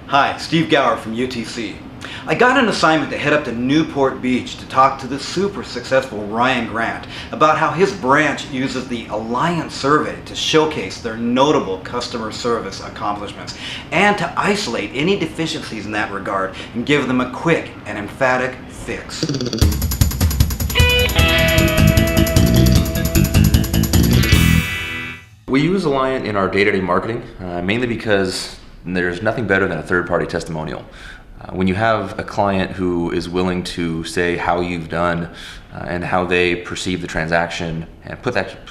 Hi, Steve Gower from UTC. I got an assignment to head up to Newport Beach to talk to the super successful Ryan Grant about how his branch uses the Eliant Survey to showcase their notable customer service accomplishments and to isolate any deficiencies in that regard and give them a quick and emphatic fix. We use Eliant in our day-to-day marketing, mainly because there's nothing better than a third-party testimonial. When you have a client who is willing to say how you've done and how they perceive the transaction and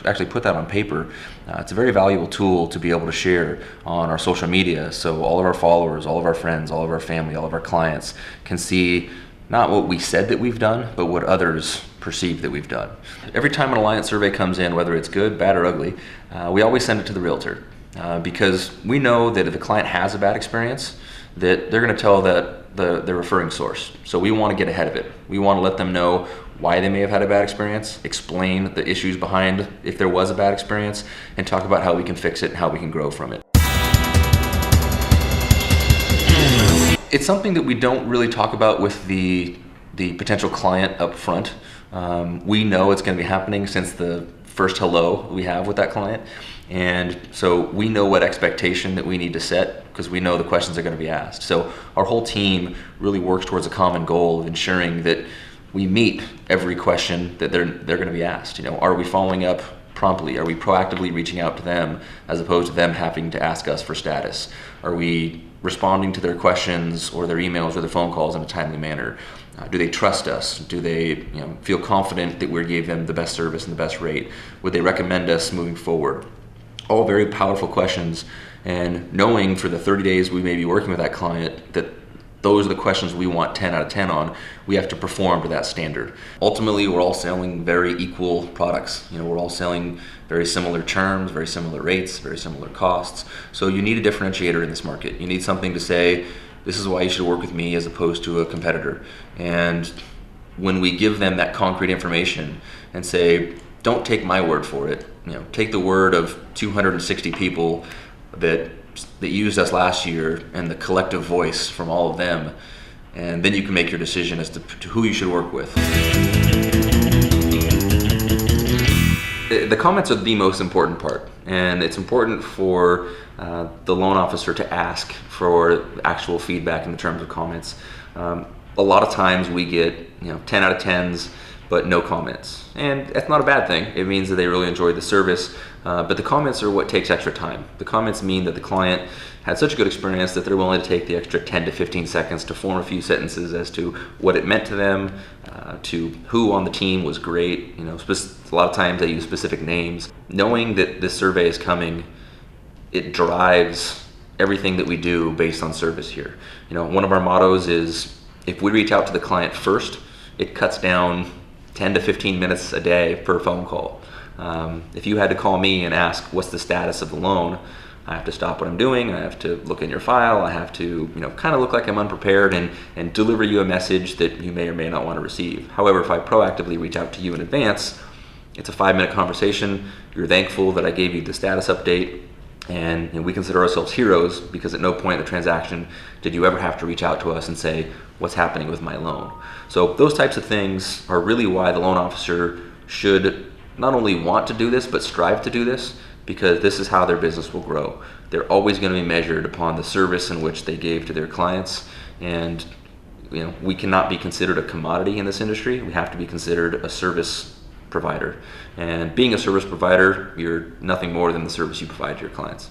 actually put that on paper, it's a very valuable tool to be able to share on our social media, so all of our followers, all of our friends, all of our family, all of our clients can see not what we said that we've done, but what others perceive that we've done. Every time an Eliant survey comes in, whether it's good, bad, or ugly, we always send it to the realtor because we know that if the client has a bad experience, that they're going to tell the referring source. So we want to get ahead of it. We want to let them know why they may have had a bad experience, explain the issues behind if there was a bad experience, and talk about how we can fix it and how we can grow from it. It's something that we don't really talk about with the potential client up front. We know it's going to be happening since the first hello we have with that client. And so we know what expectation that we need to set because we know the questions are going to be asked. So our whole team really works towards a common goal of ensuring that we meet every question that they're going to be asked. You know, are we following up promptly? Are we proactively reaching out to them as opposed to them having to ask us for status? Are we responding to their questions or their emails or their phone calls in a timely manner? Do they trust us? Do they feel confident that we gave them the best service and the best rate? Would they recommend us moving forward? All very powerful questions, and knowing for the 30 days we may be working with that client that those are the questions we want 10 out of 10 on, we have to perform to that standard. Ultimately, we're all selling very equal products. We're all selling very similar terms, very similar rates, very similar costs. So you need a differentiator in this market. You need something to say, this is why you should work with me as opposed to a competitor. And when we give them that concrete information and say, don't take my word for it, take the word of 260 people that used us last year and the collective voice from all of them, and then you can make your decision as to who you should work with. The comments are the most important part, and it's important for the loan officer to ask for actual feedback in the terms of comments. A lot of times we get 10 out of 10s, but no comments. And that's not a bad thing. It means that they really enjoyed the service, but the comments are what takes extra time. The comments mean that the client had such a good experience that they're willing to take the extra 10 to 15 seconds to form a few sentences as to what it meant to them, to who on the team was great. A lot of times they use specific names. Knowing that this survey is coming, it drives everything that we do based on service here. One of our mottos is, if we reach out to the client first, it cuts down 10 to 15 minutes a day per phone call. If you had to call me and ask what's the status of the loan, I have to stop what I'm doing, I have to look in your file, I have to kind of look like I'm unprepared and deliver you a message that you may or may not want to receive. However, if I proactively reach out to you in advance, it's a 5-minute conversation, you're thankful that I gave you the status update, and we consider ourselves heroes because at no point in the transaction did you ever have to reach out to us and say, what's happening with my loan? So those types of things are really why the loan officer should not only want to do this, but strive to do this, because this is how their business will grow. They're always going to be measured upon the service in which they gave to their clients, and we cannot be considered a commodity in this industry. We have to be considered a service provider. And being a service provider, you're nothing more than the service you provide to your clients.